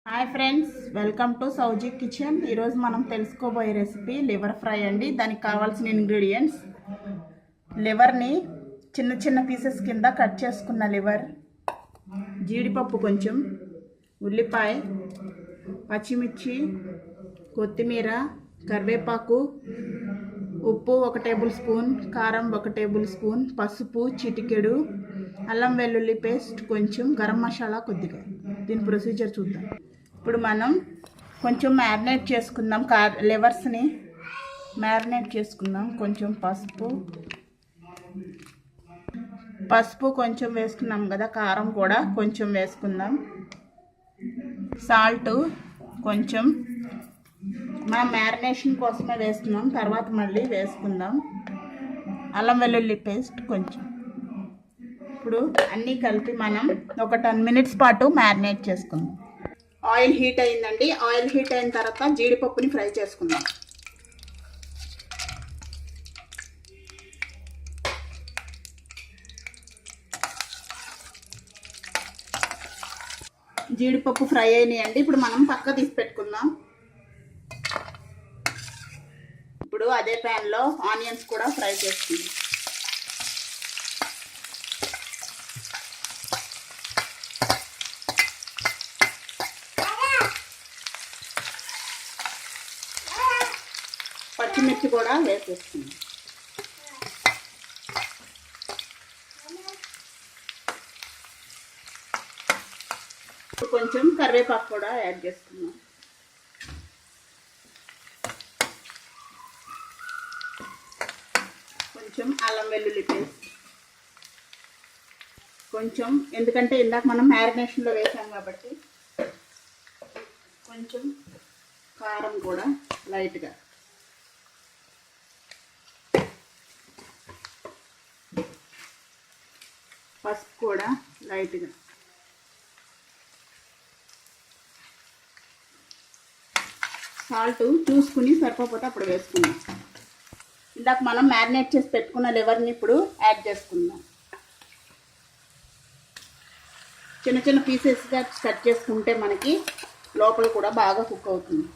Hi friends, welcome to Sowji kitchen. ఈరోజు మనం తెలుసుకోబోయే రెసిపీ లివర్ ఫ్రై అండి. దానికి కావాల్సిన ఇంగ్రీడియంట్స్: లివర్ని చిన్న చిన్న పీసెస్ కింద కట్ చేసుకున్న లివర్, జీడిపప్పు కొంచెం, ఉల్లిపాయ, పచ్చిమిర్చి, కొత్తిమీర, కరివేపాకు, ఉప్పు 1 టేబుల్ స్పూన్, కారం 1 టేబుల్ స్పూన్, పసుపు చిటికెడు, అల్లం వెల్లుల్లి పేస్ట్ కొంచెం, గరం మసాలా కొద్దిగా. దీని ప్రొసీజర్ చూద్దాం. ఇప్పుడు మనం కొంచెం మ్యారినేట్ చేసుకుందాం. లివర్స్ని మ్యారినేట్ చేసుకుందాం. కొంచెం పసుపు కొంచెం వేసుకున్నాం కదా, కారం కూడా కొంచెం వేసుకుందాం, సాల్ట్ కొంచెం. మనం మ్యారినేషన్ కోసమే వేస్తున్నాం, తర్వాత మళ్ళీ వేసుకుందాం. అల్లం వెల్లుల్లి పేస్ట్ కొంచెం. ఇప్పుడు అన్నీ కలిపి మనం ఒక 10 మినిట్స్ పాటు మ్యారినేట్ చేసుకుందాం. ఆయిల్ హీట్ అయిందండి. ఆయిల్ హీట్ అయిన తర్వాత జీడిపప్పుని ఫ్రై చేసుకుందాం. జీడిపప్పు ఫ్రై అయినాయండి. ఇప్పుడు మనం పక్క తీసి పెట్టుకుందాం. ఇప్పుడు అదే ప్యాన్లో ఆనియన్స్ కూడా ఫ్రై చేసుకుందాం. పచ్చిమిర్చి కూడా వేసేస్తున్నాం. కొంచెం కరివేపాకు కూడా యాడ్ చేసుకున్నాం. కొంచెం అల్లం వెల్లుల్లి పేస్ట్ కొంచెం, ఎందుకంటే ఇందాక మనం మ్యారినేషన్లో వేసాం కాబట్టి. కొంచెం కారం కూడా లైట్గా, పసుపు కూడా లైట్గా, సాల్ట్ చూసుకుని సరిపోతే అప్పుడు వేసుకుందాం. ఇందాక మనం మ్యారినేట్ చేసి పెట్టుకున్న లివర్ని ఇప్పుడు యాడ్ చేసుకుందాం. చిన్న చిన్న పీసెస్గా కట్ చేసుకుంటే మనకి లోపల కూడా బాగా కుక్ అవుతుంది.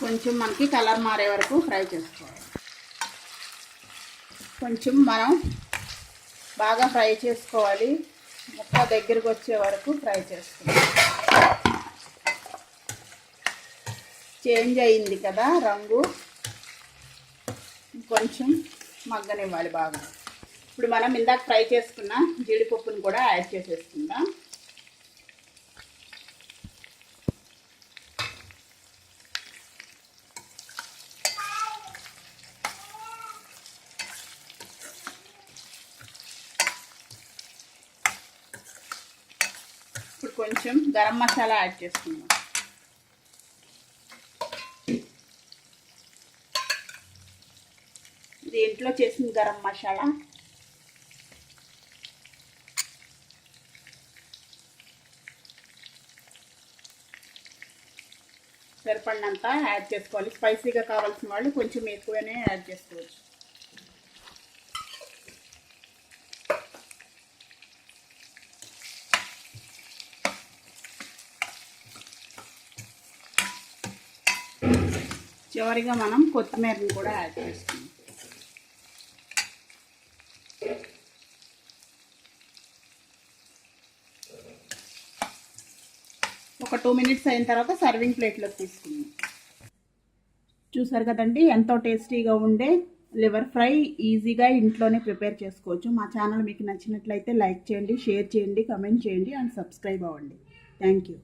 కొంచెం మనకి కలర్ మారే వరకు ఫ్రై చేసుకోవాలి. కొంచెం మనం బాగా ఫ్రై చేసుకోవాలి. ముక్క దగ్గరకు వచ్చే వరకు ఫ్రై చేసుకోవాలి. చేంజ్ అయింది కదా రంగు, కొంచెం మగ్గనివ్వాలి బాగా. ఇప్పుడు మనం ఇందాక ఫ్రై చేసుకున్న జీడిపప్పును కూడా యాడ్ చేసేసుకుందాం. ఇప్పుడు కొంచెం గరం మసాలా యాడ్ చేసుకుందాం. ఇది ఇంట్లో చేసిన గరం మసాలా. సరిపడినంత యాడ్ చేసుకోవాలి. స్పైసీగా కావాల్సిన వాళ్ళు కొంచెం ఎక్కువనే యాడ్ చేసుకోవచ్చు. చివరిగా మనం కొత్తిమీరని కూడా యాడ్ చేసుకుందాం. ఒక 2 మినిట్స్ అయిన తర్వాత సర్వింగ్ ప్లేట్లోకి తీసుకుందాం. చూసారు కదండి, ఎంతో టేస్టీగా ఉండే లివర్ ఫ్రై ఈజీగా ఇంట్లోనే ప్రిపేర్ చేసుకోవచ్చు. మా ఛానల్ మీకు నచ్చినట్లయితే లైక్ చేయండి, షేర్ చేయండి, కమెంట్ చేయండి అండ్ సబ్స్క్రైబ్ అవ్వండి. Thank you.